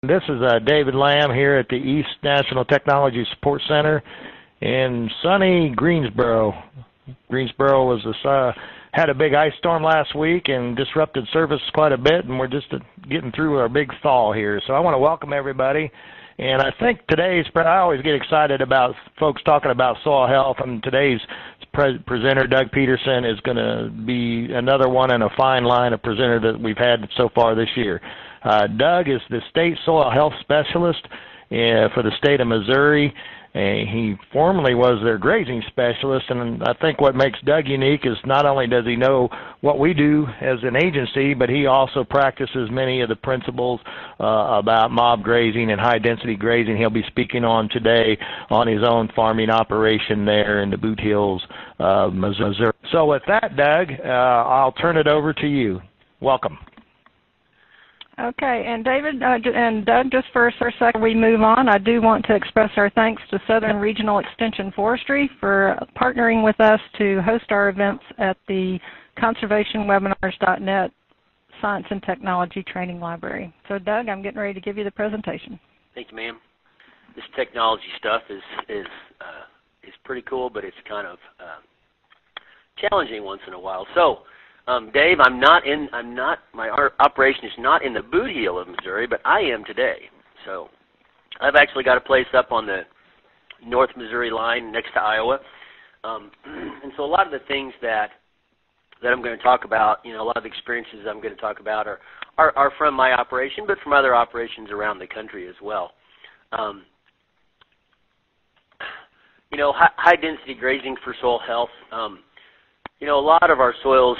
This is David Lamb here at the East National Technology Support Center in sunny Greensboro. Greensboro had a big ice storm last week and disrupted service quite a bit, and we're just getting through our big thaw here. So I want to welcome everybody. And I think I always get excited about folks talking about soil health, and today's presenter, Doug Peterson, is going to be another one in a fine line of presenter that we've had so far this year. Doug is the state soil health specialist for the state of Missouri. He formerly was their grazing specialist, and I think what makes Doug unique is not only does he know what we do as an agency, but he also practices many of the principles about mob grazing and high-density grazing he'll be speaking on today on his own farming operation there in the Boot Hills, Missouri. So with that, Doug, I'll turn it over to you. Welcome. Okay, and David and Doug, just for a second we move on, I do want to express our thanks to Southern Regional Extension Forestry for partnering with us to host our events at the conservationwebinars.net Science and Technology Training Library. So Doug, I'm getting ready to give you the presentation. Thank you, ma'am. This technology stuff is pretty cool, but it's kind of challenging once in a while. So, Dave, my operation is not in the Boot Heel of Missouri, but I am today. So I've actually got a place up on the North Missouri line next to Iowa. And so a lot of the things that I'm going to talk about, a lot of the experiences I'm going to talk about are from my operation, but from other operations around the country as well. High-density grazing for soil health. A lot of our soils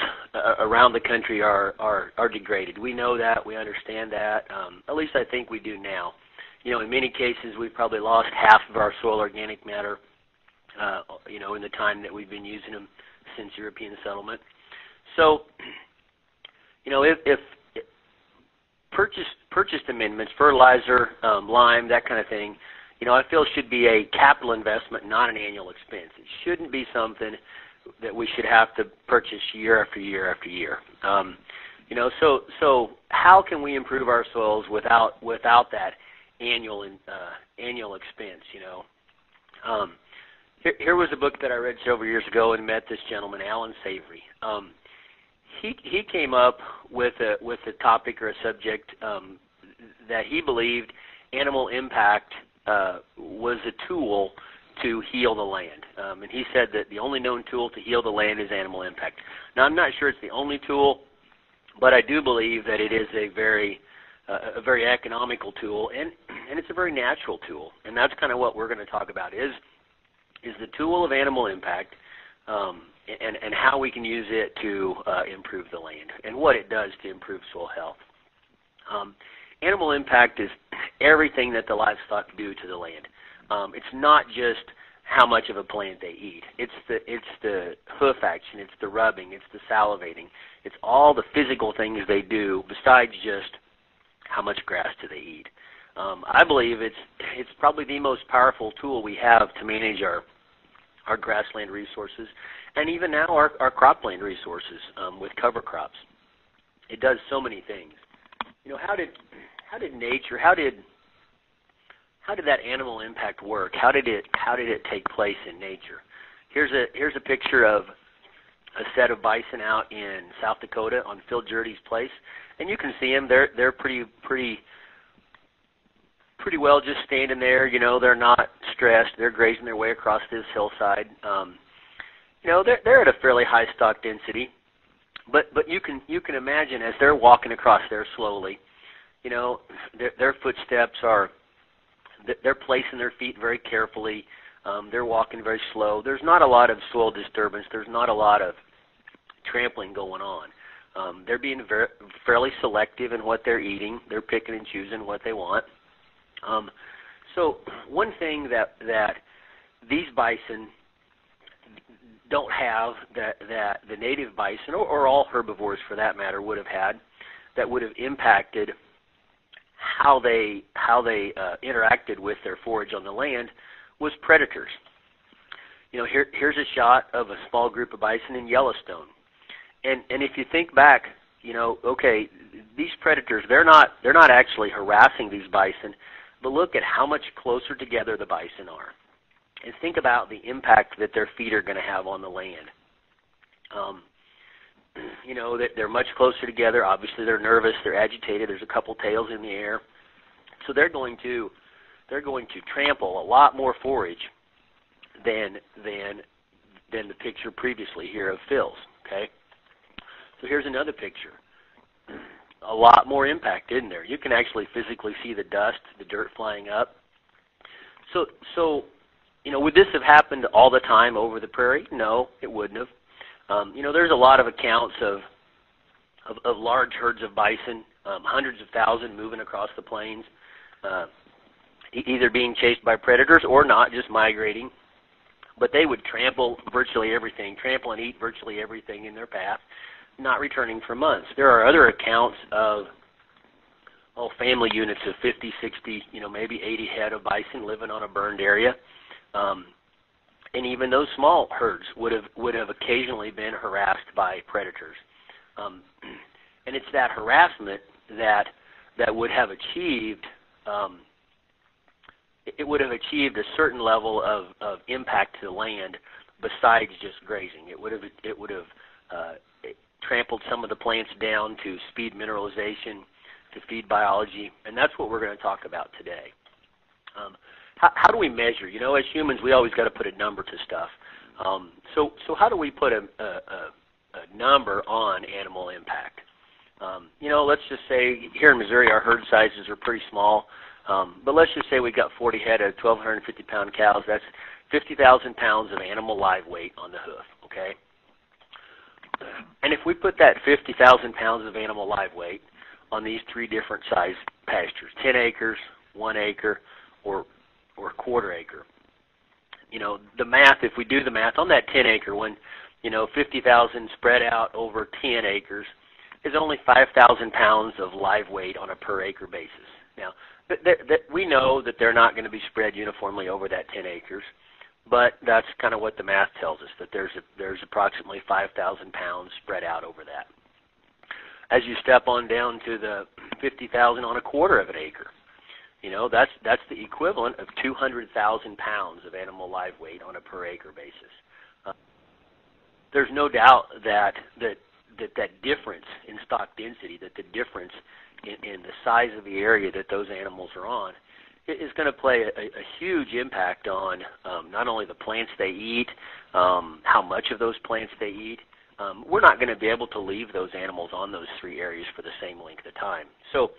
around the country are degraded. We know that. We understand that. At least I think we do now. In many cases, we've probably lost half of our soil organic matter, in the time that we've been using them since European settlement. So, if purchased amendments, fertilizer, lime, that kind of thing, I feel should be a capital investment, not an annual expense. It shouldn't be something that we should have to purchase year after year after year. So how can we improve our soils without that annual expense? Here was a book that I read several years ago and met this gentleman, Alan Savory. He came up with a topic or a subject that he believed animal impact was a tool to heal the land. And he said that the only known tool to heal the land is animal impact. Now, I'm not sure it's the only tool, but I do believe that it is a very economical tool, and it's a very natural tool. And that's kind of what we're going to talk about is the tool of animal impact and how we can use it to improve the land and what it does to improve soil health. Animal impact is everything that the livestock do to the land. It's not just how much of a plant they eat. It's the hoof action, it's the rubbing, it's the salivating. It's all the physical things they do besides just how much grass do they eat. I believe it's probably the most powerful tool we have to manage our grassland resources and even now our cropland resources with cover crops. It does so many things. How did that animal impact work? How did it take place in nature? Here's a picture of a set of bison out in South Dakota on Phil Jurdy's place, and you can see them. They're pretty well just standing there. They're not stressed. They're grazing their way across this hillside. They're at a fairly high stock density, but you can imagine as they're walking across there slowly, their footsteps are. They're placing their feet very carefully. They're walking very slow. There's not a lot of soil disturbance. There's not a lot of trampling going on. They're being fairly selective in what they're eating. They're picking and choosing what they want. So one thing that these bison don't have that the native bison or all herbivores for that matter would have had that would have impacted how they interacted with their forage on the land was predators. Here's a shot of a small group of bison in Yellowstone, and if you think back okay, these predators, they're not actually harassing these bison, but look at how much closer together the bison are. And think about the impact that their feet are going to have on the land. That they're much closer together. Obviously, they're nervous, they're agitated. There's a couple tails in the air, so they're going to trample a lot more forage than the picture previously here of Phil's. Okay, so here's another picture. A lot more impact, isn't there? You can actually physically see the dust, the dirt flying up. So would this have happened all the time over the prairie? No, it wouldn't have. There's a lot of accounts of large herds of bison, hundreds of thousands moving across the plains, either being chased by predators or not, just migrating. But they would trample virtually everything, trample and eat virtually everything in their path, not returning for months. There are other accounts of family units of 50, 60, maybe 80 head of bison living on a burned area. And even those small herds would have occasionally been harassed by predators. And it's that harassment that would have achieved a certain level of impact to the land besides just grazing. It would have trampled some of the plants down to speed mineralization, to feed biology, and that's what we're going to talk about today. How do we measure? As humans, we always got to put a number to stuff. So how do we put a number on animal impact? Let's just say here in Missouri, our herd sizes are pretty small. But let's just say we got 40 head of 1,250-pound cows. That's 50,000 pounds of animal live weight on the hoof, okay? And if we put that 50,000 pounds of animal live weight on these three different size pastures, 10 acres, 1 acre, or quarter acre, the math, if we do the math on that 10 acre one, 50,000 spread out over 10 acres is only 5,000 pounds of live weight on a per acre basis. Now, we know that they're not going to be spread uniformly over that 10 acres, but that's kind of what the math tells us, that there's approximately 5,000 pounds spread out over that. As you step on down to the 50,000 on a quarter of an acre, that's the equivalent of 200,000 pounds of animal live weight on a per acre basis. There's no doubt that difference in stock density, that the difference in the size of the area that those animals are on, is going to play a huge impact on not only the plants they eat, how much of those plants they eat. We're not going to be able to leave those animals on those three areas for the same length of time. So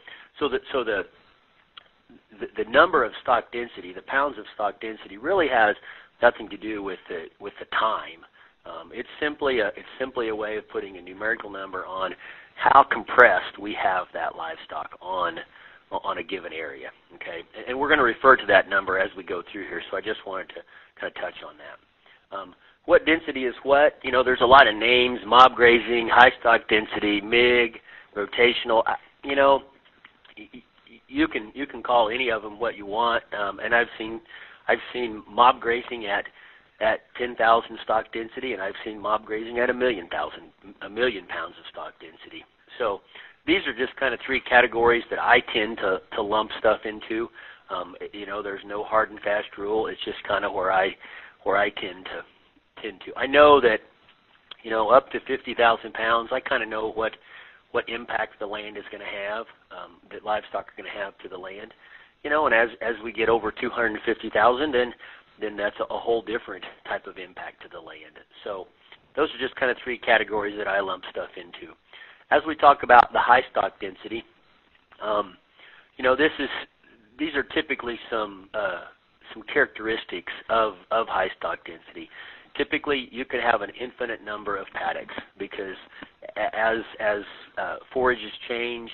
the number of stock density, the pounds of stock density, really has nothing to do with the time. It's simply a way of putting a numerical number on how compressed we have that livestock on a given area. Okay, and we're going to refer to that number as we go through here. So I just wanted to kind of touch on that. What density is what? There's a lot of names: mob grazing, high stock density, MIG, rotational. You can call any of them what you want. And I've seen mob grazing at 10,000 stock density, and I've seen mob grazing at 1 million pounds of stock density. So these are just kind of three categories that I tend to lump stuff into. There's no hard and fast rule. It's just kind of where I tend to. I know that up to 50,000 pounds, I kind of know what impact the land is going to have, that livestock are going to have to the land. And as we get over 250,000, then that's a whole different type of impact to the land. So those are just kind of three categories that I lump stuff into. As we talk about the high stock density, these are typically some characteristics of high stock density. Typically, you could have an infinite number of paddocks because as forages change,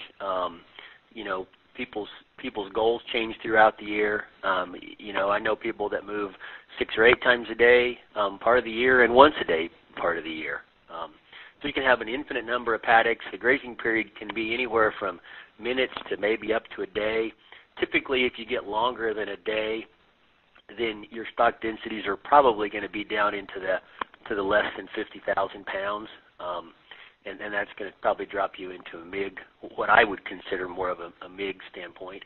people's goals change throughout the year. I know people that move 6 or 8 times a day part of the year and once a day part of the year. So you can have an infinite number of paddocks. The grazing period can be anywhere from minutes to maybe up to a day. Typically, if you get longer than a day, then your stock densities are probably going to be down into the less than 50,000 pounds. and that's going to probably drop you into a MIG, what I would consider more of a MIG standpoint.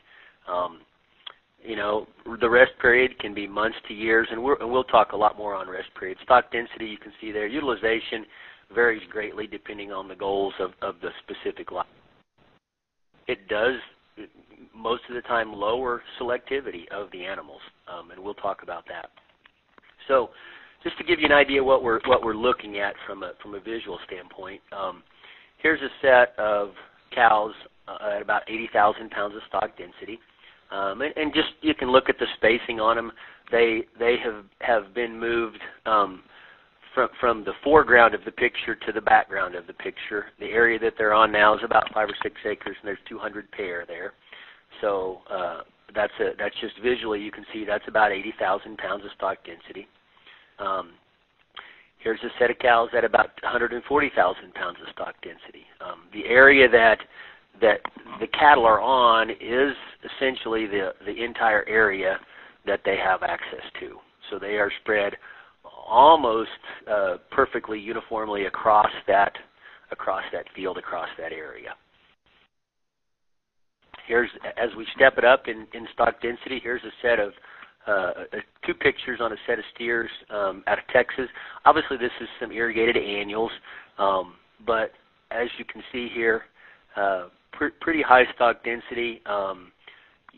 You know, the rest period can be months to years, and we'll talk a lot more on rest period. Stock density, you can see there. Utilization varies greatly depending on the goals of the specific lot. It does, most of the time, lower selectivity of the animals, and we'll talk about that. So, just to give you an idea what we're looking at from a visual standpoint, here's a set of cows at about 80,000 pounds of stock density. And just you can look at the spacing on them. They have been moved from the foreground of the picture to the background of the picture. The area that they're on now is about 5 or 6 acres, and there's 200 pair there. So that's just visually you can see that's about 80,000 pounds of stock density. Here's a set of cows at about 140,000 pounds of stock density. The area that the cattle are on is essentially the entire area that they have access to. So they are spread almost perfectly uniformly across that field, across that area. Here's, as we step it up in stock density, here's a set of two pictures on a set of steers out of Texas. Obviously this is some irrigated annuals, but as you can see here, pretty high stock density.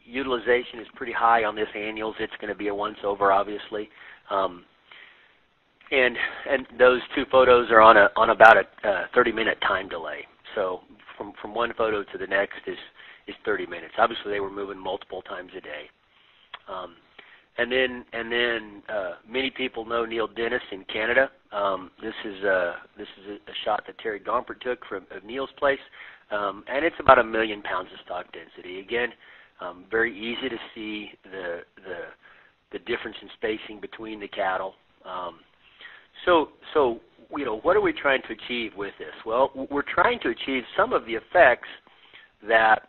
Utilization is pretty high on this annuals. It's going to be a once over, obviously. And those two photos are on about a 30-minute time delay. So from one photo to the next is 30 minutes. Obviously, they were moving multiple times a day. And then many people know Neil Dennis in Canada. This is a shot that Terry Gompert took of Neil's place. And it's about 1 million pounds of stock density. Again, very easy to see the difference in spacing between the cattle. So you know, what are we trying to achieve with this? Well, we're trying to achieve some of the effects that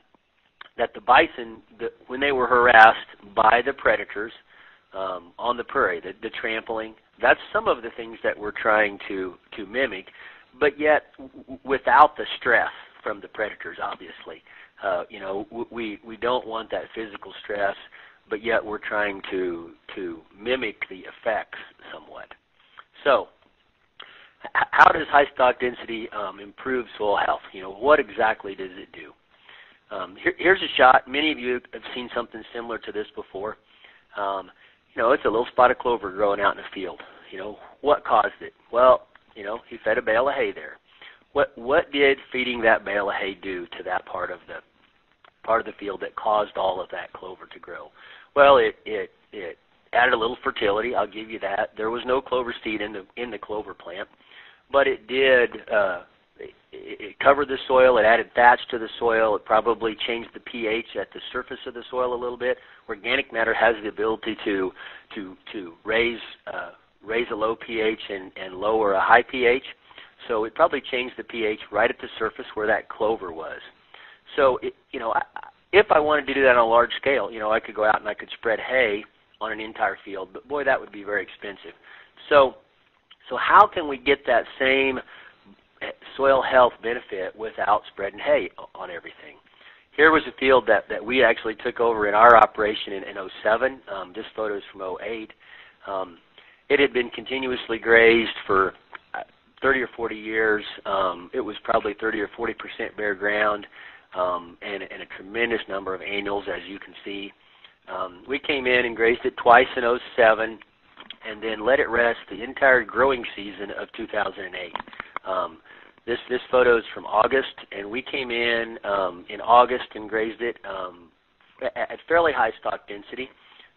the bison, when they were harassed by the predators on the prairie, the trampling, that's some of the things that we're trying to mimic, but yet without the stress from the predators, obviously. You know, we don't want that physical stress, but yet we're trying to mimic the effects somewhat. So, how does high stock density improve soil health? You know, what exactly does it do? Here's a shot. Many of you have seen something similar to this before. You know, it's a little spot of clover growing out in the field. You know, what caused it? Well, you know, he fed a bale of hay there. What did feeding that bale of hay do to that part of the field that caused all of that clover to grow? Well, it added a little fertility. I'll give you that. There was no clover seed in the clover plant, but it did. It covered the soil. It added thatch to the soil. It probably changed the pH at the surface of the soil a little bit. Organic matter has the ability to raise a low pH and lower a high pH. So it probably changed the pH right at the surface where that clover was. So, you know, if I wanted to do that on a large scale, you know, I could go out and I could spread hay on an entire field, but boy, that would be very expensive. So how can we get that same soil health benefit without spreading hay on everything? Here was a field that we actually took over in our operation in 07. This photo is from 08. It had been continuously grazed for 30 or 40 years. It was probably 30 or 40% bare ground, and a tremendous number of annuals, as you can see. We came in and grazed it twice in 07, and then let it rest the entire growing season of 2008. This photo is from August, and we came in August and grazed it at fairly high stock density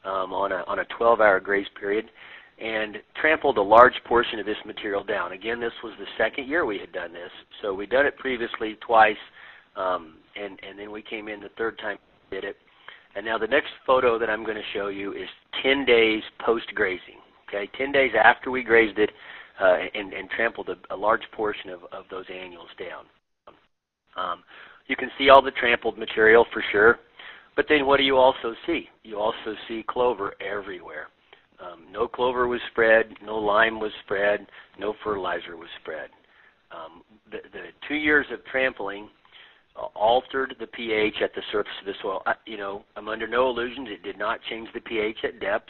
on a 12-hour graze period, and trampled a large portion of this material down. Again, this was the second year we had done this, so we'd done it previously twice, and then we came in the third time we did it. And now the next photo that I'm going to show you is 10 days post-grazing. Okay, 10 days after we grazed it and trampled a large portion of those annuals down. You can see all the trampled material for sure, but then what do you also see? You also see clover everywhere. No clover was spread, no lime was spread, no fertilizer was spread. The 2 years of trampling altered the pH at the surface of the soil. I'm under no illusions. It did not change the pH at depth,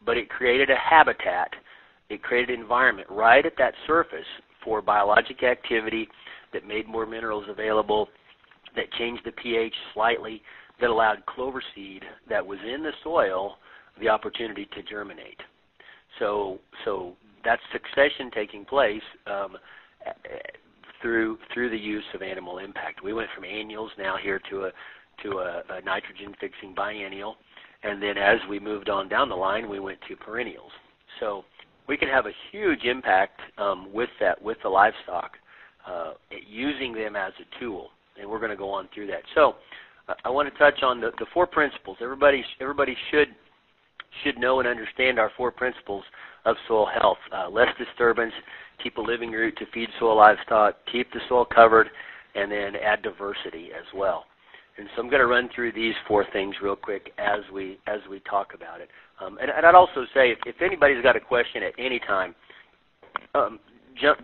but it created a habitat. It created an environment right at that surface for biologic activity that made more minerals available, that changed the pH slightly, that allowed clover seed that was in the soil the opportunity to germinate. So that's succession taking place through the use of animal impact. We went from annuals now here to a nitrogen fixing biennial, and then as we moved on down the line, we went to perennials. So we can have a huge impact with the livestock, using them as a tool, and we're going to go on through that. So I want to touch on the 4 principles. Everybody should know and understand our 4 principles of soil health. Less disturbance, keep a living root to feed soil livestock, keep the soil covered, and then add diversity as well. And so I'm going to run through these 4 things real quick as we talk about it. And I'd also say if anybody's got a question at any time,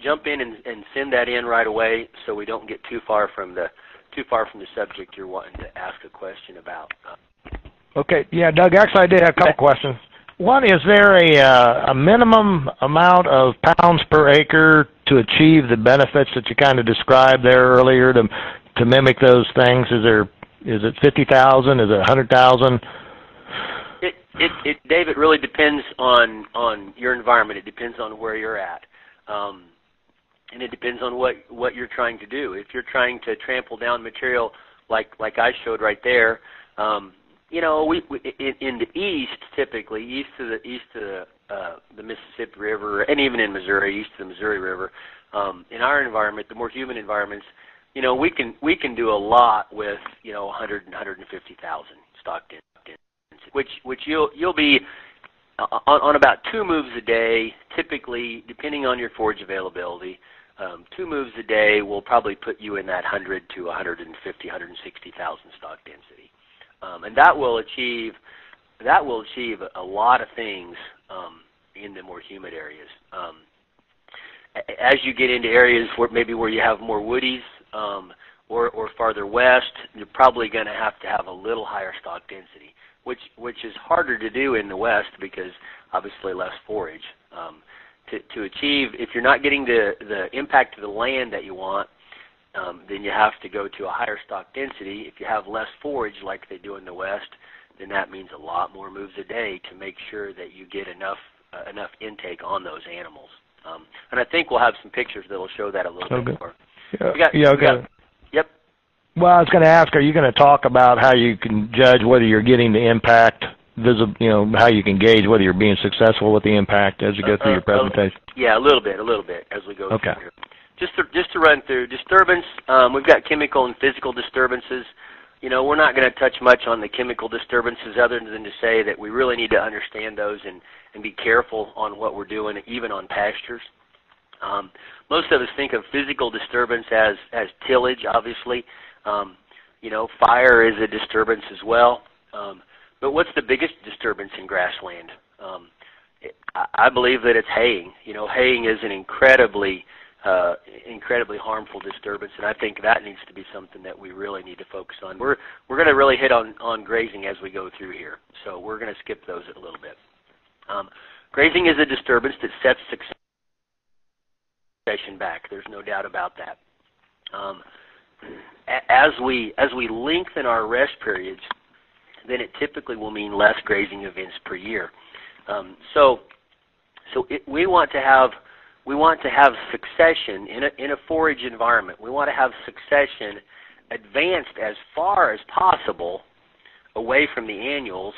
jump in and send that in right away so we don't get too far from the subject you're wanting to ask a question about. Okay, yeah, Doug, actually I did have a couple questions. One, is there a minimum amount of pounds per acre to achieve the benefits that you kind of described there earlier to mimic those things? Is it 50,000? Is it 100,000? Dave, it really depends on your environment. It depends on where you're at. And it depends on what you're trying to do. If you're trying to trample down material like I showed right there, we in the east, typically east to the Mississippi River, and even in Missouri, east to the Missouri River, in our environment, the more humid environments, we can do a lot with 100 and 150,000 stock density, which you'll be on about 2 moves a day, typically, depending on your forage availability. 2 moves a day will probably put you in that 100 to 150, 160,000 stock density. And that will achieve a lot of things in the more humid areas. As you get into areas where you have more woodies or farther west, you're probably going to have a little higher stock density, which is harder to do in the west because obviously less forage. To achieve, if you're not getting the impact to the land that you want, then you have to go to a higher stock density. If you have less forage like they do in the west, then that means a lot more moves a day to make sure that you get enough intake on those animals. And I think we'll have some pictures that will show that a little bit more. Okay. Yep. Well, I was going to ask, are you going to talk about how you can judge whether you're getting the impact visible, how you can gauge whether you're being successful with the impact as you go through your presentation? Yeah, a little bit as we go okay. through here. Just to run through disturbance, we've got chemical and physical disturbances. We're not going to touch much on the chemical disturbances other than to say that we really need to understand those and be careful on what we're doing, even on pastures. Most of us think of physical disturbance as tillage, obviously. Fire is a disturbance as well. But what's the biggest disturbance in grassland? I believe that it's haying. Haying is an incredibly harmful disturbance, and I think that needs to be something that we really need to focus on. We're going to really hit on grazing as we go through here, so we're going to skip those a little bit. Grazing is a disturbance that sets succession back. There's no doubt about that. As we lengthen our rest periods, then it typically will mean less grazing events per year. We want to have succession in a forage environment. We want to have succession advanced as far as possible away from the annuals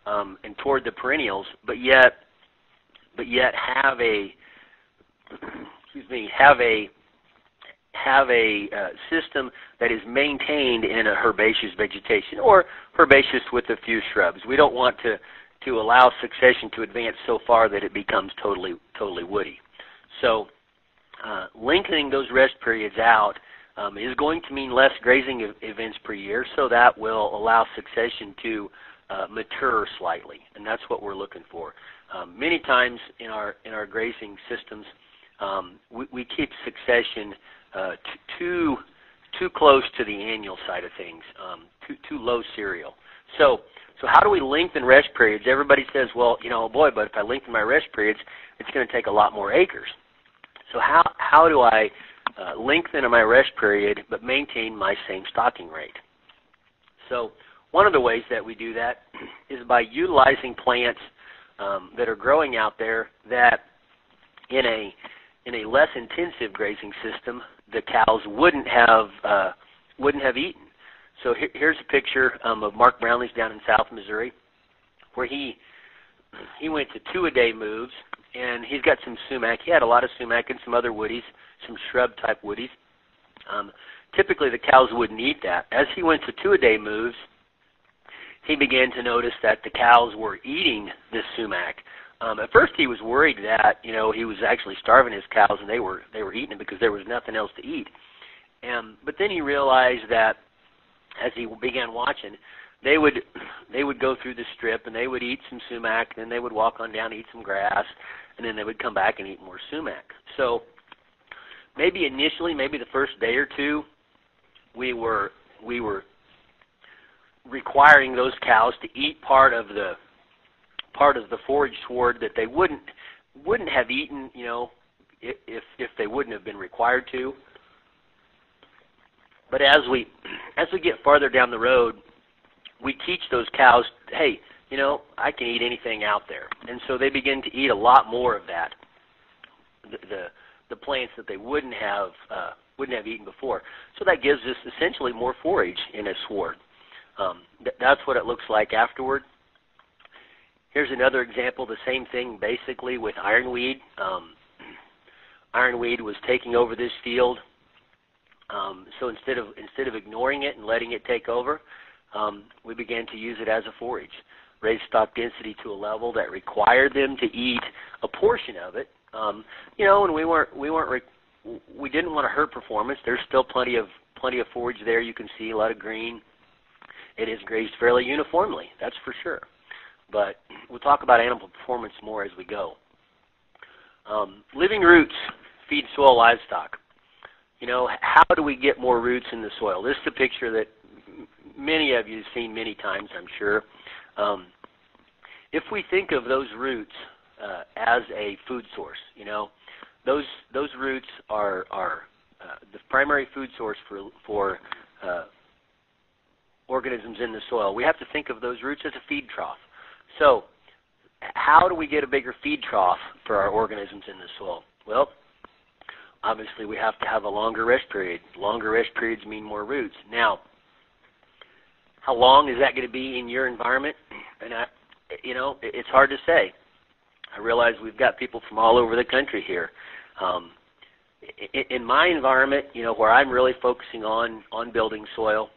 and toward the perennials, but yet have a system that is maintained in a herbaceous vegetation or herbaceous with a few shrubs. We don't want to allow succession to advance so far that it becomes totally woody. So lengthening those rest periods out is going to mean less grazing events per year, so that will allow succession to mature slightly, and that's what we're looking for. Many times in our grazing systems, we keep succession too close to the annual side of things, too low serial. So how do we lengthen rest periods? Everybody says, well, boy, but if I lengthen my rest periods, it's going to take a lot more acres. So how do I lengthen my rest period but maintain my same stocking rate? So one of the ways that we do that is by utilizing plants that are growing out there that in a less intensive grazing system the cows wouldn't have eaten. So here's a picture of Mark Brownlee's down in South Missouri, where he went to 2-a-day moves, and he's got some sumac. He had a lot of sumac and some other woodies, some shrub-type woodies. Typically, the cows wouldn't eat that. As he went to 2-a-day moves, he began to notice that the cows were eating this sumac. At first, he was worried that he was actually starving his cows, and they were eating it because there was nothing else to eat. But then he realized that as he began watching, they would go through the strip and they would eat some sumac, and then they would walk on down and eat some grass, and then they would come back and eat more sumac. So maybe initially, maybe the first day or two, we were requiring those cows to eat part of the forage sward that they wouldn't have eaten, if they wouldn't have been required to. But as we get farther down the road, we teach those cows, hey, I can eat anything out there, and so they begin to eat a lot more of that, the plants that they wouldn't have eaten before. So that gives us essentially more forage in a sward. That's what it looks like afterward. Here's another example, the same thing basically with ironweed. Ironweed was taking over this field. So instead of ignoring it and letting it take over, we began to use it as a forage, raise stock density to a level that required them to eat a portion of it. And we didn't want to hurt performance. There's still plenty of forage there. You can see a lot of green. It is grazed fairly uniformly, that's for sure. But we'll talk about animal performance more as we go. Living roots feed soil livestock. How do we get more roots in the soil? This is a picture that many of you have seen many times, I'm sure. If we think of those roots as a food source, those roots are the primary food source for organisms in the soil. We have to think of those roots as a feed trough. So how do we get a bigger feed trough for our organisms in the soil? Well, obviously we have to have a longer rest period. Longer rest periods mean more roots. Now, how long is that going to be in your environment? And it's hard to say. I realize we've got people from all over the country here. In my environment, where I'm really focusing on building soil,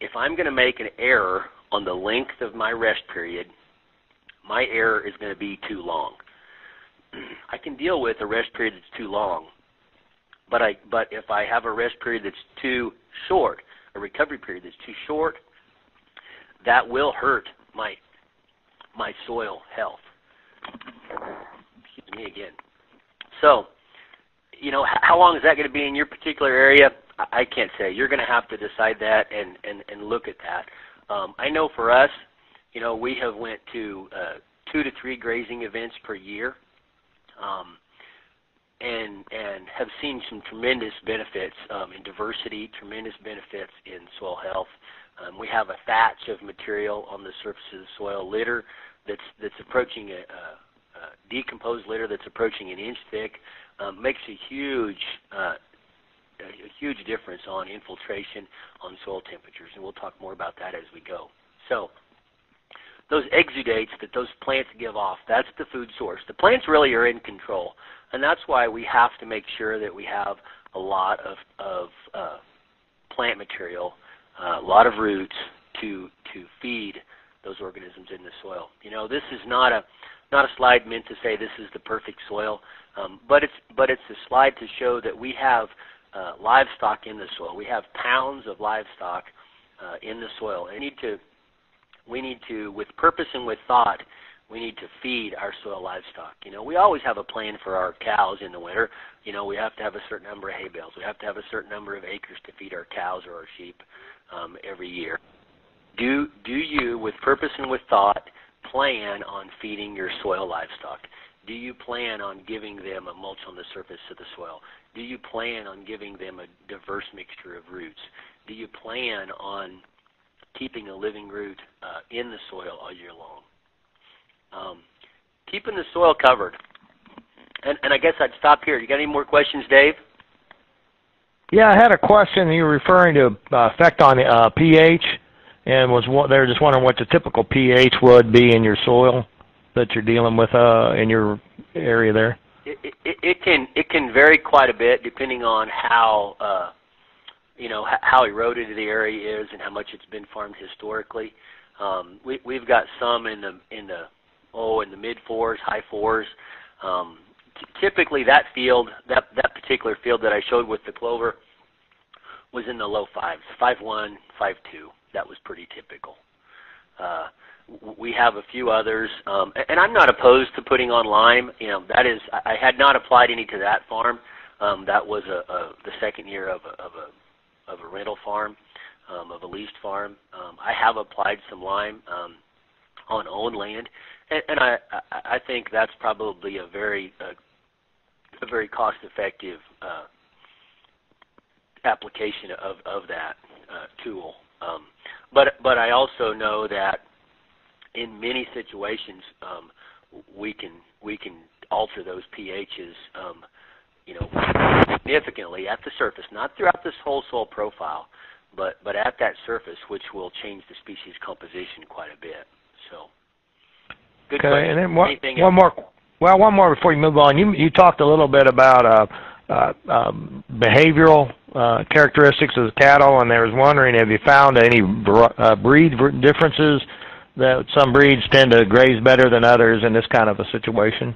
if I'm going to make an error on the length of my rest period, my error is going to be too long. I can deal with a rest period that's too long, but if I have a rest period that's too short, a recovery period that's too short, that will hurt my soil health. Excuse me again. So, how long is that going to be in your particular area? I can't say. You're going to have to decide that and look at that. I know for us, we have went to 2 to 3 grazing events per year, and have seen some tremendous benefits in diversity, tremendous benefits in soil health. We have a thatch of material on the surface of the soil, litter that's approaching a decomposed litter that's approaching an inch thick, makes a huge difference on infiltration, on soil temperatures, and we'll talk more about that as we go. So those exudates that those plants give off, that's the food source. The plants really are in control, and that's why we have to make sure that we have a lot of plant material, a lot of roots to feed those organisms in the soil. This is not a slide meant to say this is the perfect soil, but it's a slide to show that we have livestock in the soil. We have pounds of livestock in the soil. And we need to, with purpose and with thought, we need to feed our soil livestock. We always have a plan for our cows in the winter. We have to have a certain number of hay bales. We have to have a certain number of acres to feed our cows or our sheep every year. Do you, with purpose and with thought, plan on feeding your soil livestock? Do you plan on giving them a mulch on the surface of the soil? Do you plan on giving them a diverse mixture of roots? Do you plan on keeping a living root in the soil all year long? Keeping the soil covered. And I guess I'd stop here. You got any more questions, Dave? Yeah, I had a question. You were referring to effect on pH, and they were just wondering what the typical pH would be in your soil that you're dealing with in your area there. It can vary quite a bit depending on how how eroded the area is and how much it's been farmed historically. We've got some in the mid fours, high fours. Typically, that particular field that I showed with the clover was in the low fives, 5.1, 5.2. That was pretty typical. We have a few others, and I'm not opposed to putting on lime. That is, I had not applied any to that farm. That was the second year of a rental farm, of a leased farm. I have applied some lime on owned land, and I think that's probably a very cost-effective application of that tool. But I also know that in many situations we can alter those pHs significantly at the surface, not throughout this whole soil profile, but at that surface, which will change the species composition quite a bit. So, good okay, question. And then one more. Well, one more before you move on. You talked a little bit about behavioral characteristics of the cattle, and I was wondering, have you found any breed differences that some breeds tend to graze better than others in this kind of a situation?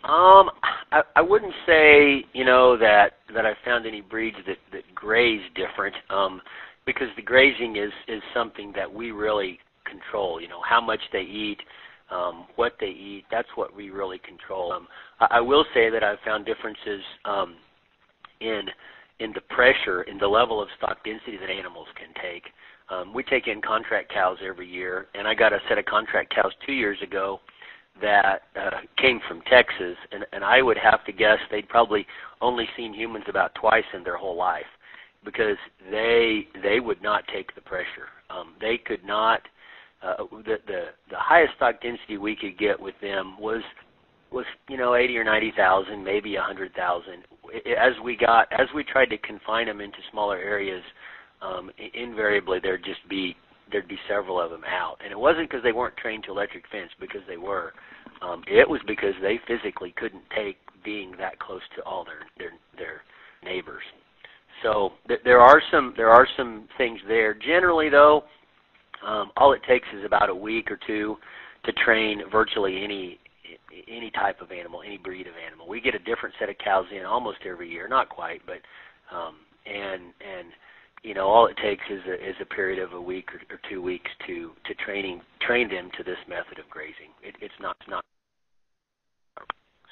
I wouldn't say that I found any breeds that graze different, because the grazing is something that we really control. How much they eat, what they eat, that's what we really control. I will say that I've found differences in the pressure, in the level of stock density that animals can take. We take in contract cows every year, and I got a set of contract cows 2 years ago that came from Texas, and I would have to guess they'd probably only seen humans about twice in their whole life, because they would not take the pressure. They could not. The highest stock density we could get with them was 80 or 90,000, maybe 100,000. As we tried to confine them into smaller areas, invariably there'd be several of them out, and it wasn't because they weren't trained to electric fence, because they were. It was because they physically couldn't take being that close to all their neighbors. So there are some things there. Generally, though, all it takes is about a week or two to train virtually any type of animal, any breed of animal. We get a different set of cows in almost every year, not quite, but all it takes is a period of a week or 2 weeks to train them to this method of grazing. It's not.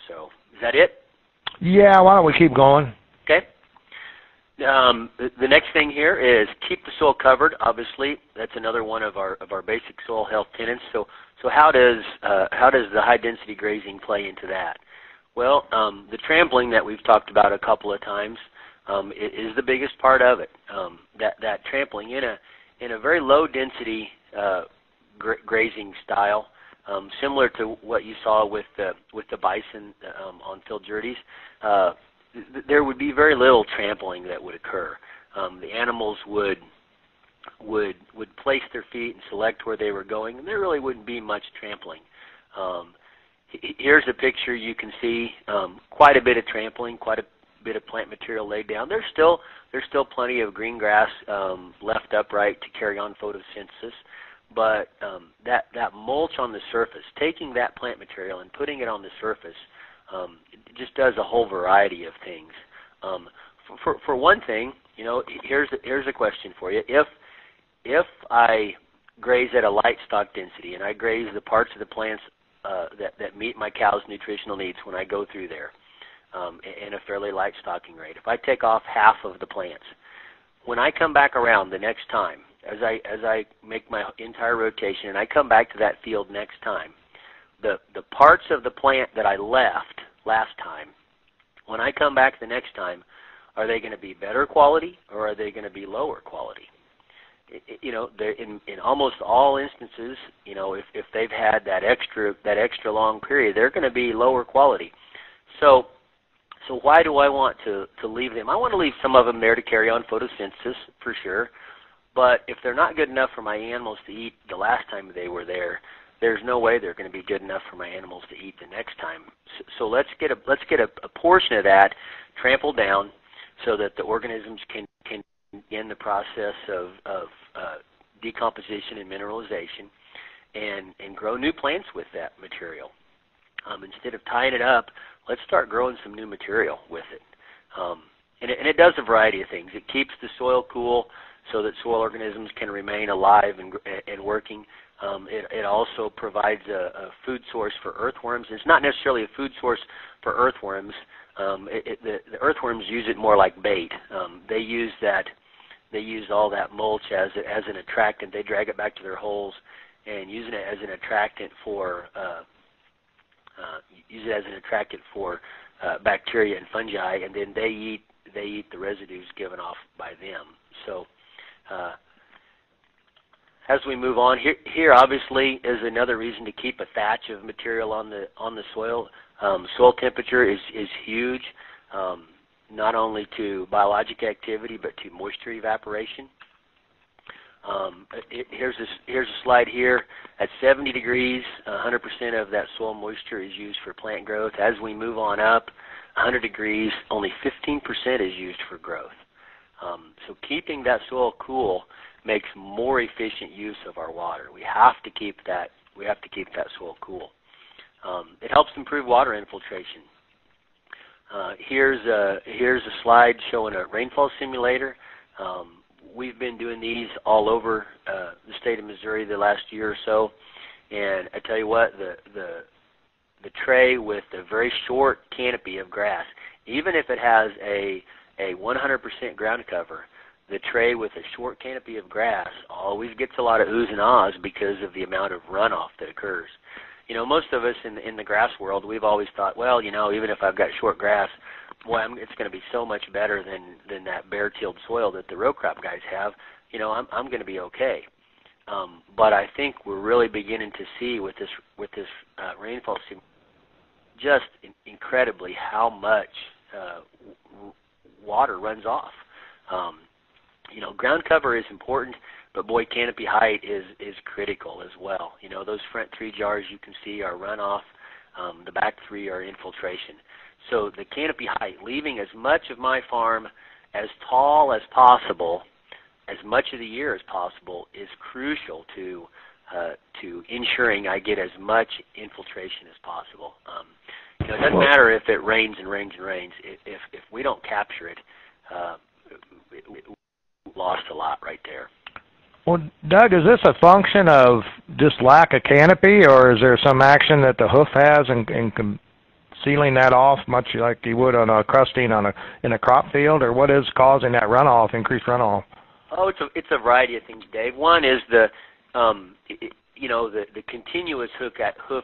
So is that it? Yeah. Why don't we keep going? Okay. The next thing here is keep the soil covered. Obviously, that's another one of our basic soil health tenets. So how does the high density grazing play into that? Well, the trampling that we've talked about a couple of times is the biggest part of it. That trampling in a very low density grazing style, similar to what you saw with the bison on field jerseys. There would be very little trampling that would occur. The animals would place their feet and select where they were going, and there really wouldn't be much trampling. Here's a picture. You can see quite a bit of trampling, quite a bit of plant material laid down. There's still plenty of green grass left upright to carry on photosynthesis, but that mulch on the surface, taking that plant material and putting it on the surface, it just does a whole variety of things. For one thing, here's a question for you. If I graze at a light stock density, and I graze the parts of the plants that meet my cow's nutritional needs when I go through there in a fairly light stocking rate. If I take off half of the plants, when I come back around the next time, as I make my entire rotation and I come back to that field next time, the parts of the plant that I left last time, when I come back the next time, are they going to be better quality or are they going to be lower quality? In almost all instances, if they've had that extra long period, they're going to be lower quality. So why do I want to leave them? I want to leave some of them there to carry on photosynthesis for sure. But if they're not good enough for my animals to eat the last time they were there, there's no way they're going to be good enough for my animals to eat the next time. So let's get a portion of that trampled down so that the organisms can begin the process of decomposition and mineralization and grow new plants with that material. Instead of tying it up, let's start growing some new material with it. And it does a variety of things. It keeps the soil cool so that soil organisms can remain alive and working. It also provides a food source for earthworms. It's not necessarily a food source for earthworms. The earthworms use it more like bait. They use all that mulch as an attractant. They drag it back to their holes and use it as an attractant for bacteria and fungi, and then they eat the residues given off by them. So as we move on, here obviously is another reason to keep a thatch of material on the soil. Soil temperature is huge, not only to biologic activity but to moisture evaporation. Here's a slide here. At 70 degrees, 100% of that soil moisture is used for plant growth. As we move on up, 100 degrees, only 15% is used for growth. So keeping that soil cool makes more efficient use of our water. We have to keep that soil cool. It helps improve water infiltration. Here's a slide showing a rainfall simulator. We've been doing these all over the state of Missouri the last year or so, and I tell you what, the tray with a very short canopy of grass, even if it has a 100% ground cover, the tray with a short canopy of grass always gets a lot of oohs and ahs because of the amount of runoff that occurs. Most of us in the grass world, we've always thought, well, even if I've got short grass, boy, it's going to be so much better than that bare-tilled soil that the row crop guys have. I'm going to be okay. But I think we're really beginning to see with this rainfall season just incredibly how much water runs off. Ground cover is important, but boy, canopy height is critical as well. Those front 3 jars you can see are runoff. The back 3 are infiltration. So the canopy height, leaving as much of my farm as tall as possible, as much of the year as possible, is crucial to ensuring I get as much infiltration as possible. It doesn't matter if it rains and rains and rains. If we don't capture it, we lost a lot right there. Well, Doug, is this a function of just lack of canopy, or is there some action that the hoof has in sealing that off, much like you would on a crusting in a crop field, or what is causing that runoff, increased runoff? Oh, it's a variety of things, Dave. One is the continuous hoof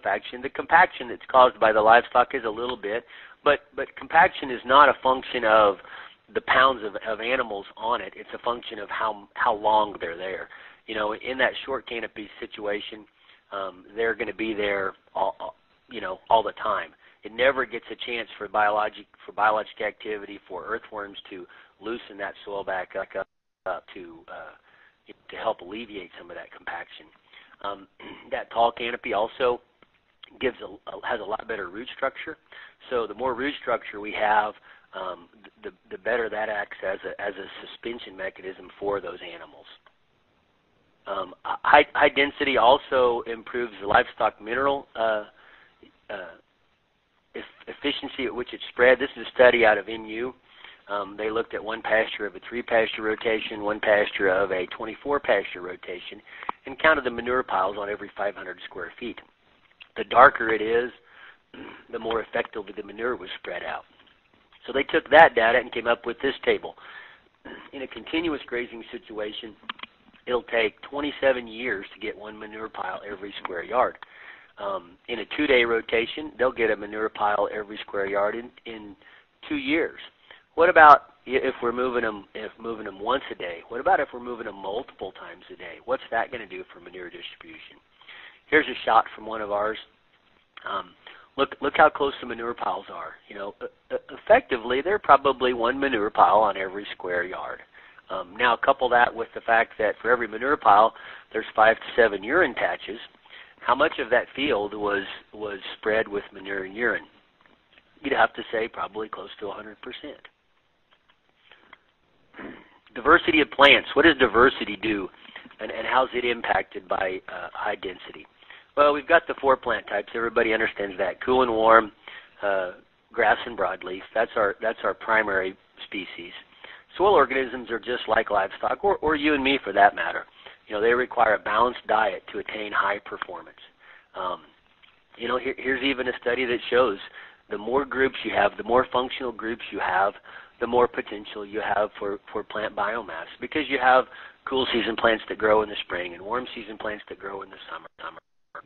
action. The compaction that's caused by the livestock is a little bit, but compaction is not a function of the pounds of animals on it. It's a function of how long they're there. In that short canopy situation, they're going to be there all the time. It never gets a chance for biologic activity for earthworms to loosen that soil back up to help alleviate some of that compaction. That tall canopy also has a lot better root structure. So the more root structure we have, the better that acts as a suspension mechanism for those animals. High density also improves the livestock mineral efficiency at which it's spread. This is a study out of NU. They looked at one pasture of a 3-pasture rotation, one pasture of a 24-pasture rotation, and counted the manure piles on every 500 square feet. The darker it is, the more effectively the manure was spread out. So they took that data and came up with this table. In a continuous grazing situation, it'll take 27 years to get one manure pile every square yard. In a 2-day rotation, they'll get a manure pile every square yard in 2 years. What about if we're moving them once a day? What about if we're moving them multiple times a day? What's that going to do for manure distribution? Here's a shot from one of ours. Look how close the manure piles are. You know, effectively, they're probably one manure pile on every square yard. Now, couple that with the fact that for every manure pile, there's 5 to 7 urine patches. How much of that field was spread with manure and urine? You'd have to say probably close to 100%. Diversity of plants. What does diversity do, and how's it impacted by high density? Well, we've got the 4 plant types. Everybody understands that. Cool and warm, grass and broadleaf. That's our primary species. Soil organisms are just like livestock, or you and me for that matter. You know, they require a balanced diet to attain high performance. You know, here's even a study that shows the more groups you have, the more functional groups you have, the more potential you have for plant biomass, because you have cool season plants that grow in the spring and warm season plants that grow in the summer.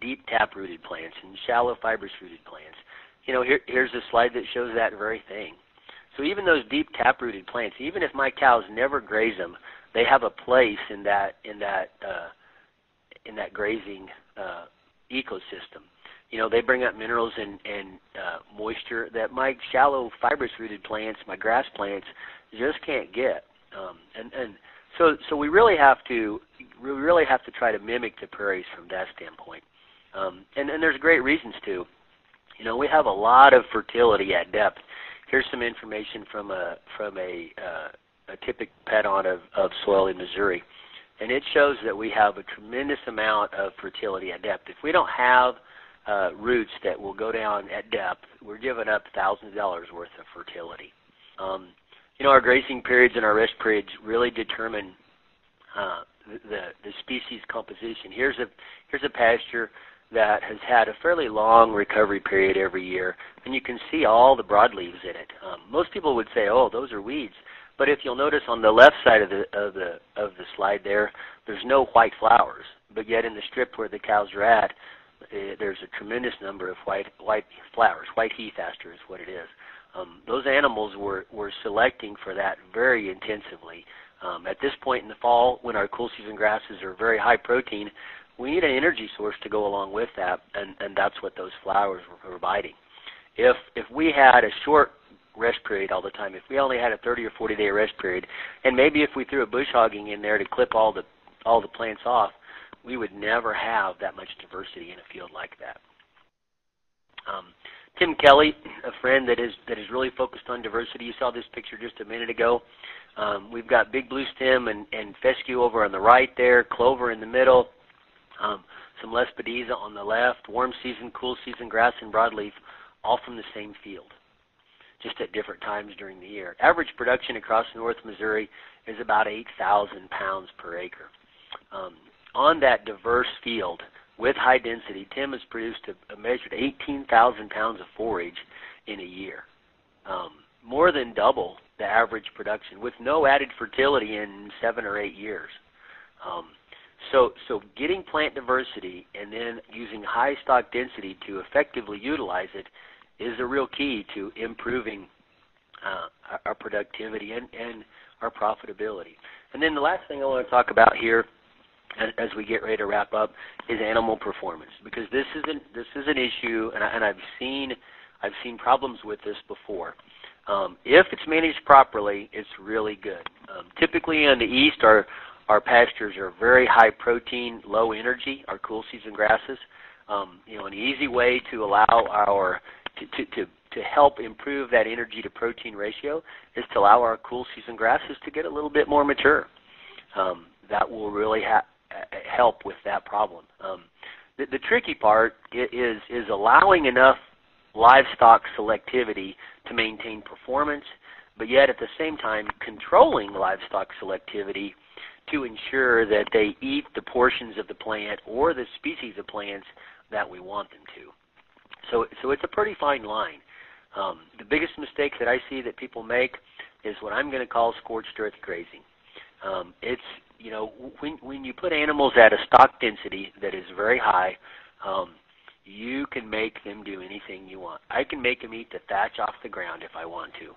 Deep tap-rooted plants and shallow fibrous-rooted plants. You know, here's a slide that shows that very thing. So even those deep tap-rooted plants, even if my cows never graze them, they have a place in that grazing ecosystem. You know, they bring up minerals and moisture that my shallow fibrous-rooted plants, my grass plants, just can't get. So we really have to try to mimic the prairies from that standpoint. And there's great reasons to. You know, we have a lot of fertility at depth. Here's some information from a typical pet-on of soil in Missouri, and it shows that we have a tremendous amount of fertility at depth. If we don't have roots that will go down at depth, we're giving up thousands of dollars worth of fertility. You know, our grazing periods and our rest periods really determine the species composition. Here's a pasture that has had a fairly long recovery period every year, and you can see all the broadleaves in it. Most people would say, "Oh, those are weeds," but if you'll notice on the left side of the slide there's no white flowers, but yet in the strip where the cows are at, there's a tremendous number of white flowers. White heath aster is what it is. Those animals were selecting for that very intensively. At this point in the fall, when our cool season grasses are very high protein, we need an energy source to go along with that, and that's what those flowers were providing. If we had a short rest period all the time, if we only had a 30 or 40-day rest period, and maybe if we threw a bush hogging in there to clip all the plants off, we would never have that much diversity in a field like that. Tim Kelly, a friend that is really focused on diversity. You saw this picture just a minute ago. We've got big blue stem and fescue over on the right there, clover in the middle, some lespedeza on the left, warm season, cool season, grass and broadleaf, all from the same field, just at different times during the year. Average production across North Missouri is about 8,000 pounds per acre. On that diverse field with high density, Tim has produced a measured 18,000 pounds of forage in a year, more than double the average production with no added fertility in 7 or 8 years. So getting plant diversity and then using high stock density to effectively utilize it is a real key to improving our productivity and our profitability. And then the last thing I want to talk about here as we get ready to wrap up is animal performance, because this is an issue, and I've seen problems with this before. If it's managed properly, it's really good. Typically in the east, our pastures are very high protein, low energy, our cool season grasses. You know, an easy way to allow to help improve that energy to protein ratio is to allow our cool season grasses to get a little bit more mature. That will really help with that problem. The tricky part is allowing enough livestock selectivity to maintain performance, but yet at the same time controlling livestock selectivity to ensure that they eat the portions of the plant or the species of plants that we want them to. So it's a pretty fine line. The biggest mistake that I see that people make is what I'm going to call scorched earth grazing. It's, you know, when you put animals at a stock density that is very high, you can make them do anything you want. I can make them eat the thatch off the ground if I want to.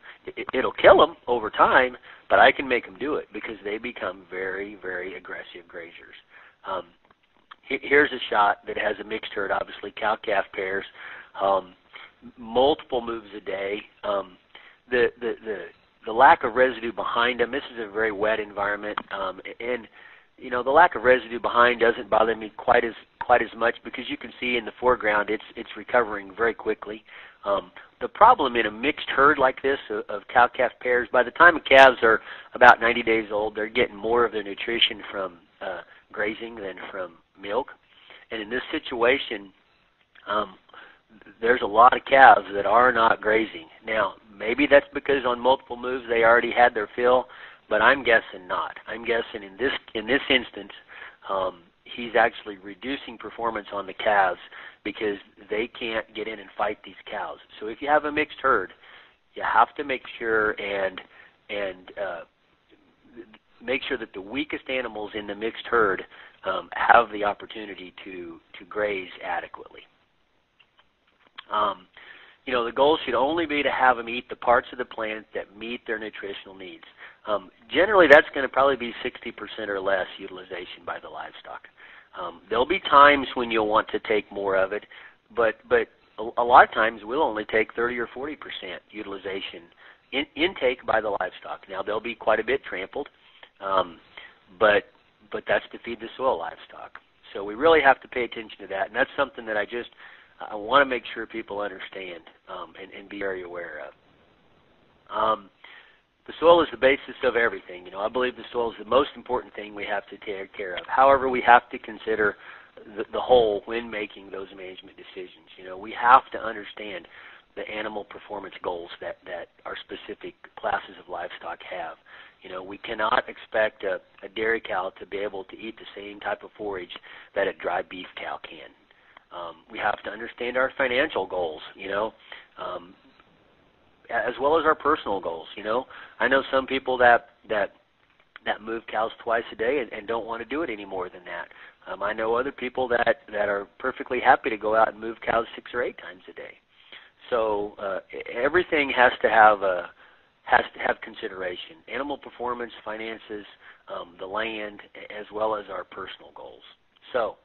It'll kill them over time, but I can make them do it because they become very, very aggressive grazers. Here's a shot that has a mixed herd, obviously cow-calf pairs, multiple moves a day. The lack of residue behind them. This is a very wet environment, and you know, the lack of residue behind doesn't bother me quite as much because you can see in the foreground it's recovering very quickly. The problem in a mixed herd like this of cow-calf pairs, by the time the calves are about 90 days old, they're getting more of their nutrition from grazing than from milk. And in this situation, there's a lot of calves that are not grazing. Now, maybe that's because on multiple moves they already had their fill, but I'm guessing not. I'm guessing in this instance, he's actually reducing performance on the calves because they can't get in and fight these cows. So if you have a mixed herd, you have to make sure and make sure that the weakest animals in the mixed herd have the opportunity to graze adequately. You know, the goal should only be to have them eat the parts of the plant that meet their nutritional needs. Generally, that's going to probably be 60% or less utilization by the livestock. There'll be times when you'll want to take more of it, but a lot of times we'll only take 30 or 40% utilization intake by the livestock. Now, they'll be quite a bit trampled, but that's to feed the soil livestock. So we really have to pay attention to that, and that's something that I want to make sure people understand and be very aware of. The soil is the basis of everything. You know, I believe the soil is the most important thing we have to take care of. However, we have to consider the whole when making those management decisions. You know, we have to understand the animal performance goals that our specific classes of livestock have. You know, we cannot expect a dairy cow to be able to eat the same type of forage that a dry beef cow can. We have to understand our financial goals, you know, as well as our personal goals. You know, I know some people that move cows twice a day and don't want to do it any more than that. I know other people that are perfectly happy to go out and move cows 6 or 8 times a day. So everything has to have consideration: animal performance, finances, the land, as well as our personal goals. So,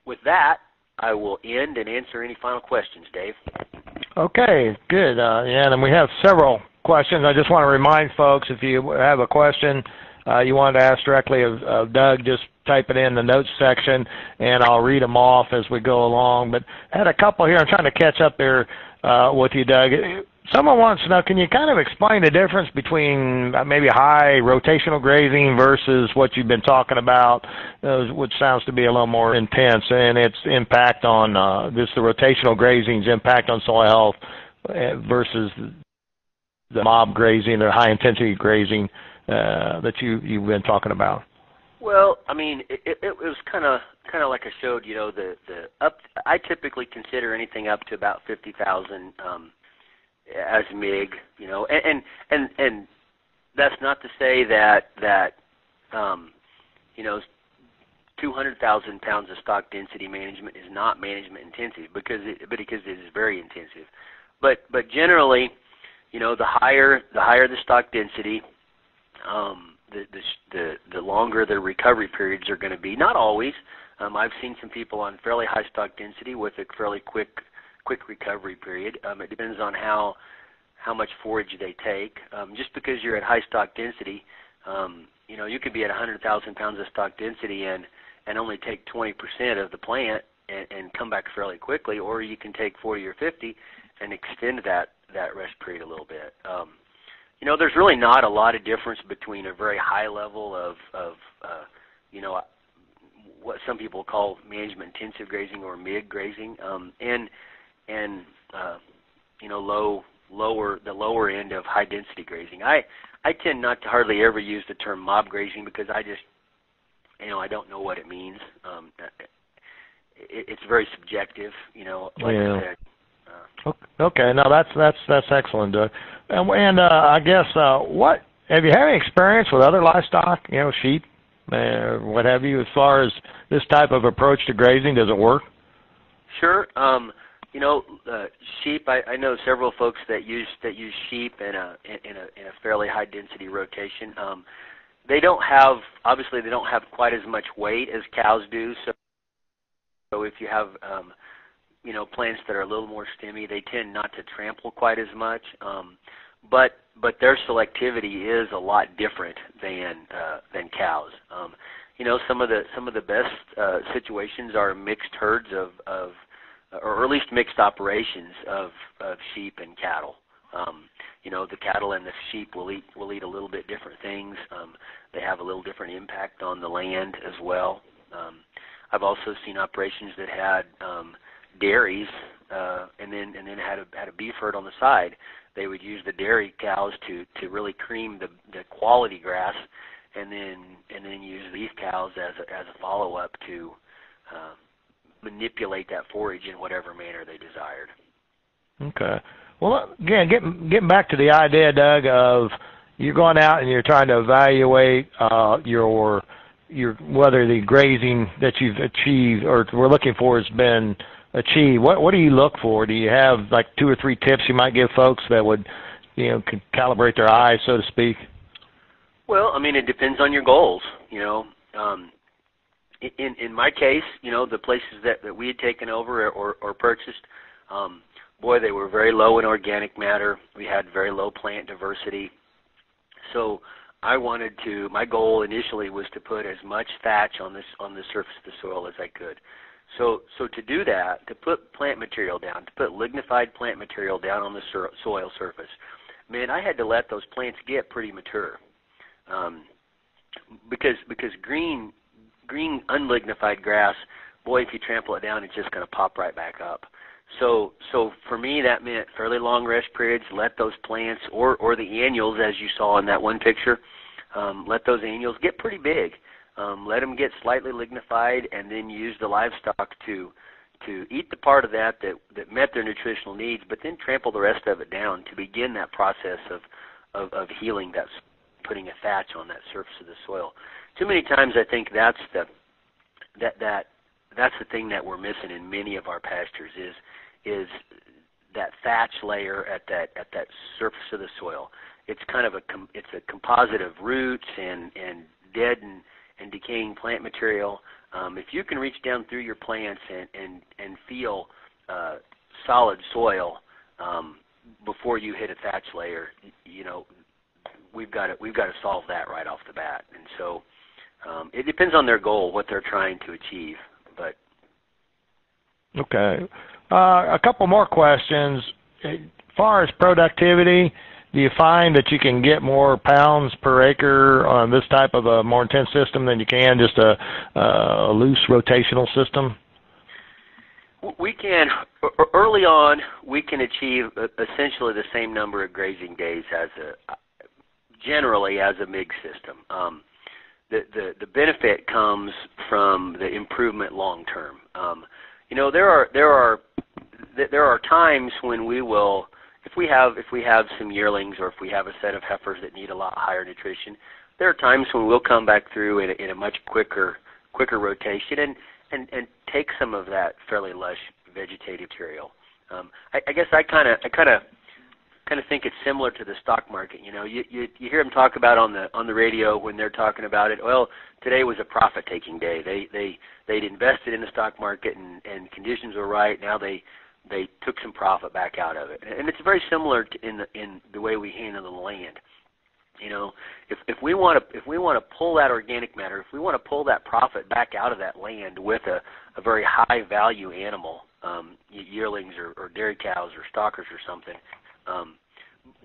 with that, I will end and answer any final questions, Dave. Okay, good. Yeah, and we have several questions. I just want to remind folks, if you have a question you want to ask directly of Doug, just type it in the notes section, and I'll read them off as we go along. But I had a couple here. I'm trying to catch up there with you, Doug. Someone wants to know, can you kind of explain the difference between maybe high rotational grazing versus what you've been talking about, which sounds to be a little more intense, and its impact on the rotational grazing's impact on soil health versus the mob grazing or high-intensity grazing that you've been talking about? Well, I mean, it was kind of like I showed. You know, I typically consider anything up to about 50,000 as MIG. You know, and that's not to say that you know, 200,000 pounds of stock density management is not management intensive because it is very intensive. But generally, you know, the higher the stock density, the longer the recovery periods are going to be. Not always. I've seen some people on fairly high stock density with a fairly quick recovery period. It depends on how much forage they take. Just because you're at high stock density, you know, you could be at 100,000 pounds of stock density and only take 20% of the plant and come back fairly quickly, or you can take 40 or 50 and extend that rest period a little bit. You know, there's really not a lot of difference between a very high level of you know, what some people call management intensive grazing or MIG grazing, and you know, the lower end of high density grazing. I tend not to hardly ever use the term mob grazing because I just, I don't know what it means. It's very subjective, like I said. Okay, no, that's excellent, Doug. And I guess what have you had any experience with other livestock, sheep, what have you, as far as this type of approach to grazing? Does it work? Sure. Sheep. I know several folks that use sheep in a fairly high density rotation. They don't have quite as much weight as cows do. So if you have plants that are a little more stemmy, they tend not to trample quite as much. But their selectivity is a lot different than cows. Some of the best situations are mixed herds of or at least mixed operations of sheep and cattle. The cattle and the sheep will eat a little bit different things. They have a little different impact on the land as well. I've also seen operations that had dairies and then had a beef herd on the side. They would use the dairy cows to really cream the quality grass, and then use beef cows as a follow up to manipulate that forage in whatever manner they desired. Okay. Well, again, getting back to the idea, Doug, of you're going out and you're trying to evaluate your whether the grazing that you've achieved or we're looking for has been achieved. What do you look for? Do you have like 2 or 3 tips you might give folks that would can calibrate their eyes, so to speak? Well, it depends on your goals. In my case, the places that we had taken over or purchased, they were very low in organic matter. We had very low plant diversity. So my goal initially was to put as much thatch on the surface of the soil as I could. So to do that, to put plant material down, to put lignified plant material down on the soil surface, I had to let those plants get pretty mature. Because green unlignified grass, if you trample it down, it's just going to pop right back up. So for me, that meant fairly long rest periods. Let those plants or the annuals, as you saw in that one picture, let those annuals get pretty big. Let them get slightly lignified, and then use the livestock to eat the part of that met their nutritional needs, but then trample the rest of it down to begin that process of healing. That's putting a thatch on that surface of the soil. Too many times, I think that's the thing that we're missing in many of our pastures is that thatch layer at that surface of the soil. It's kind of a composite of roots and dead and decaying plant material. If you can reach down through your plants and feel solid soil before you hit a thatch layer, we've got to solve that right off the bat. And so it depends on their goal, what they're trying to achieve. But okay, a couple more questions. As far as productivity, do you find that you can get more pounds per acre on this type of a more intense system than you can just a loose rotational system? We can, early on, we can achieve essentially the same number of grazing days generally as a MIG system. The benefit comes from the improvement long term. There are times when we will, if we have some yearlings or if we have a set of heifers that need a lot higher nutrition, there are times when we'll come back through in a much quicker rotation and take some of that fairly lush vegetative material. I guess I kind of think it's similar to the stock market. You hear them talk about on the radio when they're talking about it. Well, today was a profit-taking day. They'd invested in the stock market and conditions were right. Now they took some profit back out of it, and it's very similar in the way we handle the land. If we want to pull that organic matter, if we want to pull that profit back out of that land with a very high value animal, yearlings or dairy cows or stockers or something,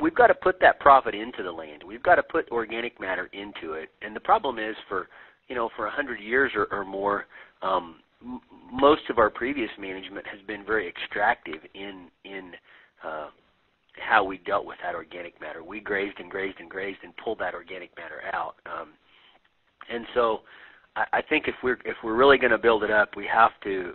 we've got to put that profit into the land. We've got to put organic matter into it. And the problem is for 100 years or more, most of our previous management has been very extractive in how we dealt with that organic matter. We grazed and grazed and grazed and pulled that organic matter out. And so I think if we're really going to build it up, we have to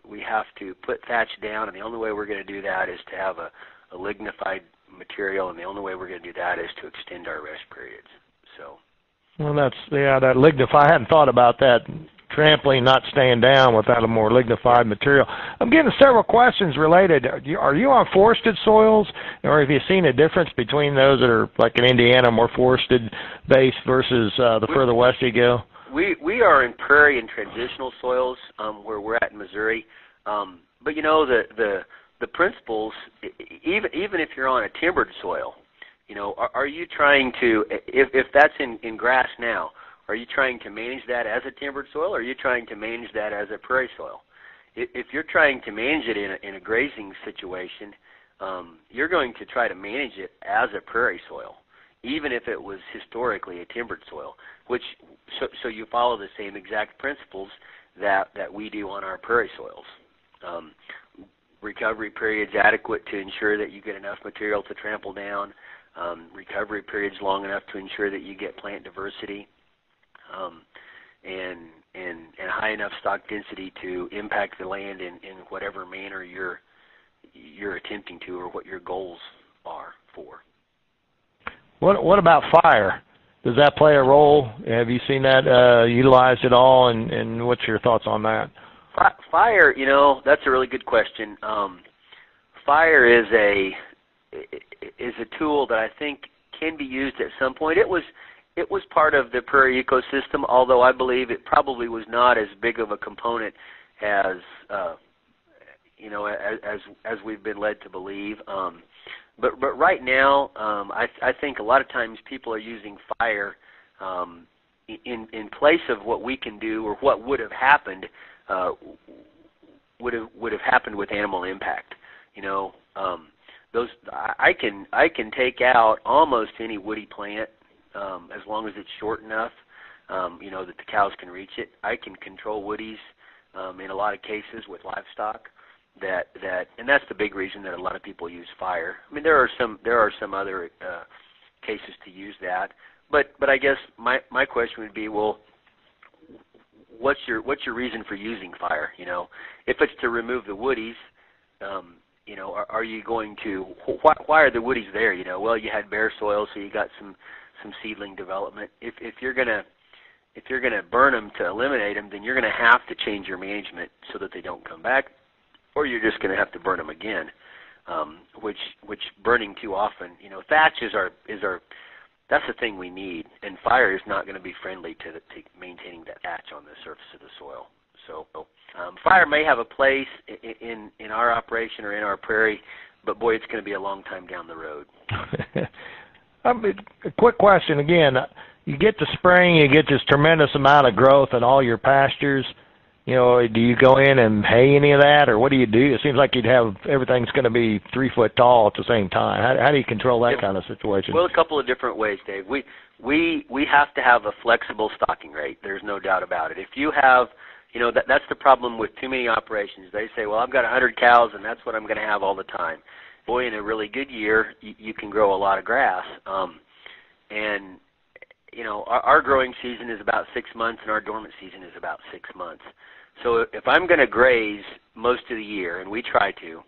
put thatch down, and the only way we're going to do that is to have a lignified material, and the only way we're going to do that is to extend our rest periods. So. Well, that lignify. I hadn't thought about that. Trampling, not staying down without a more lignified material. I'm getting several questions related. Are you on forested soils, or have you seen a difference between those that are, like in Indiana, more forested based versus the further west you go? We are in prairie and transitional soils where we're at in Missouri. But you know the principles, even if you're on a timbered soil, you know, are you trying to, if that's in grass now, are you trying to manage that as a timbered soil, or are you trying to manage that as a prairie soil? If you're trying to manage it in a grazing situation, you're going to try to manage it as a prairie soil, even if it was historically a timbered soil, so you follow the same exact principles that we do on our prairie soils. Recovery periods adequate to ensure that you get enough material to trample down, recovery periods long enough to ensure that you get plant diversity, and high enough stock density to impact the land in whatever manner you're attempting to, or what your goals are for. What about fire? Does that play a role? Have you seen that utilized at all, and what's your thoughts on that? Fire, you know, that's a really good question. Fire is a tool that I think can be used at some point. It was part of the prairie ecosystem, although I believe it probably was not as big of a component as as we've been led to believe. But right now, I think a lot of times people are using fire in place of what we can do, or what would have happened would have happened with animal impact. You know, I can take out almost any woody plant as long as it's short enough, you know, that the cows can reach it. I can control woodies in a lot of cases with livestock. And that's the big reason that a lot of people use fire. I mean, there are some other cases to use that, but I guess my question would be, well, what's your reason for using fire? You know, if it's to remove the woodies, you know, are you going to? Why are the woodies there? You know, well, you had bare soil, so you got some seedling development. If you're gonna burn them to eliminate them, then you're gonna have to change your management so that they don't come back, or you're just gonna have to burn them again. Which burning too often, you know, thatch is our that's the thing we need, and fire is not going to be friendly to maintaining that thatch on the surface of the soil. So fire may have a place in our operation or in our prairie, but boy, it's going to be a long time down the road. A quick question again. You get the spring, you get this tremendous amount of growth in all your pastures. You know, do you go in and hay any of that, or what do you do? It seems like you'd have everything's going to be 3 foot tall at the same time. How do you control that kind of situation? Well, a couple of different ways, Dave. We have to have a flexible stocking rate. There's no doubt about it. If you have, you know, that's the problem with too many operations. They say, well, I've got 100 cows, and that's what I'm going to have all the time. Boy, in a really good year, you can grow a lot of grass. And, you know, our growing season is about 6 months, and our dormant season is about 6 months. So if I'm going to graze most of the year, and we try to,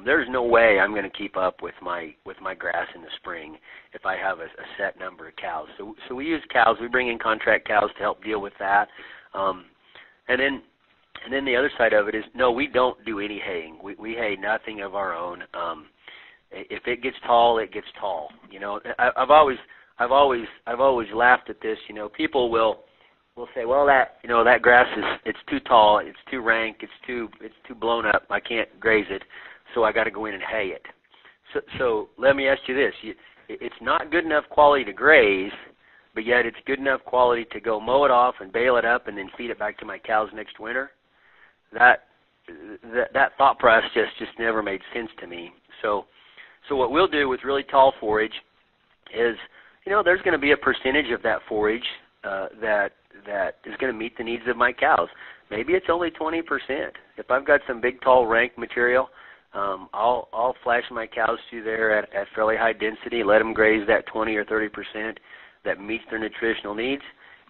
there's no way I'm going to keep up with my grass in the spring if I have a set number of cows. So we use cows. We bring in contract cows to help deal with that. And then the other side of it is, no, we don't do any haying. We hay nothing of our own. If it gets tall, it gets tall. You know, I've always laughed at this. You know, people will say, well, that grass it's too tall, it's too rank, it's too blown up. I can't graze it, so I got to go in and hay it. So let me ask you this: it's not good enough quality to graze, but yet it's good enough quality to go mow it off and bale it up and then feed it back to my cows next winter. That thought process just never made sense to me. So what we'll do with really tall forage is, you know, there's going to be a percentage of that forage that is going to meet the needs of my cows. Maybe it's only 20%. If I've got some big, tall, rank material, I'll flash my cows through there at fairly high density, let them graze that 20 or 30% that meets their nutritional needs,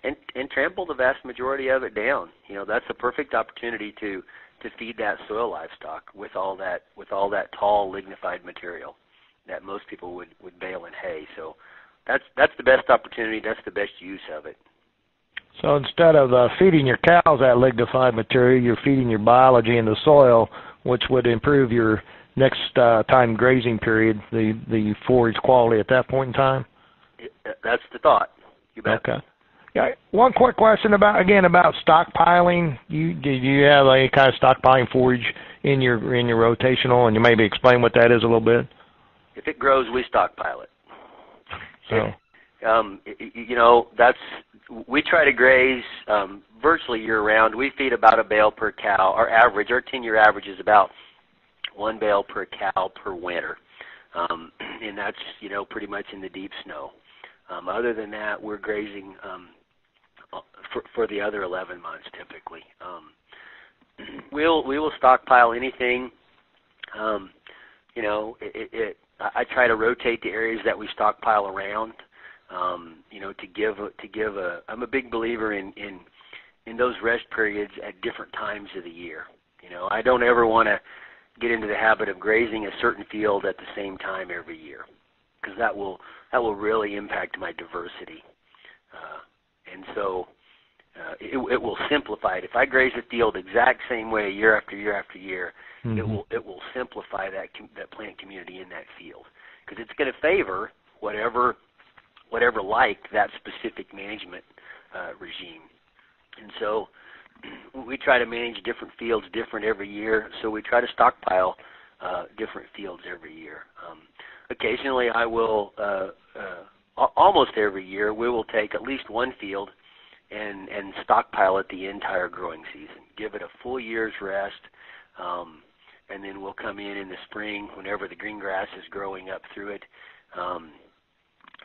and trample the vast majority of it down. You know, that's a perfect opportunity to feed that soil livestock with all that tall lignified material that most people would bale in hay. So that's the best opportunity. That's the best use of it. So instead of feeding your cows that lignified material, you're feeding your biology in the soil, which would improve your next time grazing period, the forage quality at that point in time? That's the thought. You bet. Okay. Yeah. One quick question about stockpiling. Do you have any kind of stockpiling forage in your rotational, and you maybe explain what that is a little bit? If it grows, we stockpile it. So, you know, we try to graze virtually year-round. We feed about a bale per cow. Our 10-year average is about 1 bale per cow per winter, and that's, you know, pretty much in the deep snow. Other than that, we're grazing for the other 11 months typically. We will stockpile anything. You know, I try to rotate the areas that we stockpile around. You know, to give I'm a big believer in those rest periods at different times of the year. You know, I don't ever want to get into the habit of grazing a certain field at the same time every year, because that will really impact my diversity. And so it will simplify it. If I graze a field exact same way year after year after year, mm-hmm. it will simplify that plant community in that field, because it's going to favor whatever like that specific management regime. And so we try to manage different fields different every year, so we try to stockpile different fields every year. Occasionally I will, almost every year, we will take at least one field and stockpile it the entire growing season, give it a full year's rest, and then we'll come in the spring whenever the green grass is growing up through it.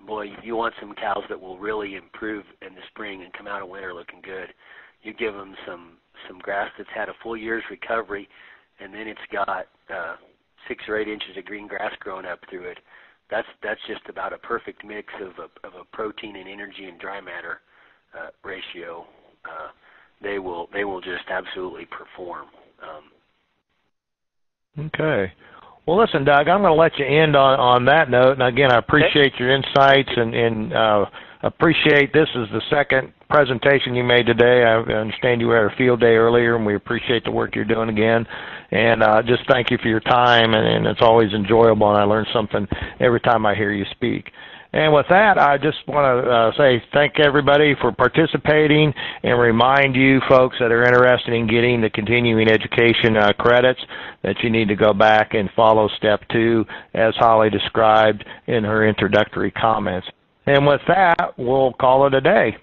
Boy, you want some cows that will really improve in the spring and come out of winter looking good. You give them some grass that's had a full year's recovery, and then it's got 6 or 8 inches of green grass growing up through it. That's just about a perfect mix of a protein and energy and dry matter ratio. They will just absolutely perform. Okay. Well, listen, Doug, I'm going to let you end on that note. And again, I appreciate your insights and appreciate this is the second presentation you made today. I understand you were at a field day earlier, and we appreciate the work you're doing again. And just thank you for your time, and it's always enjoyable, and I learn something every time I hear you speak. And with that, I just want to say thank everybody for participating and remind you folks that are interested in getting the continuing education credits that you need to go back and follow step 2 as Holly described in her introductory comments. And with that, we'll call it a day.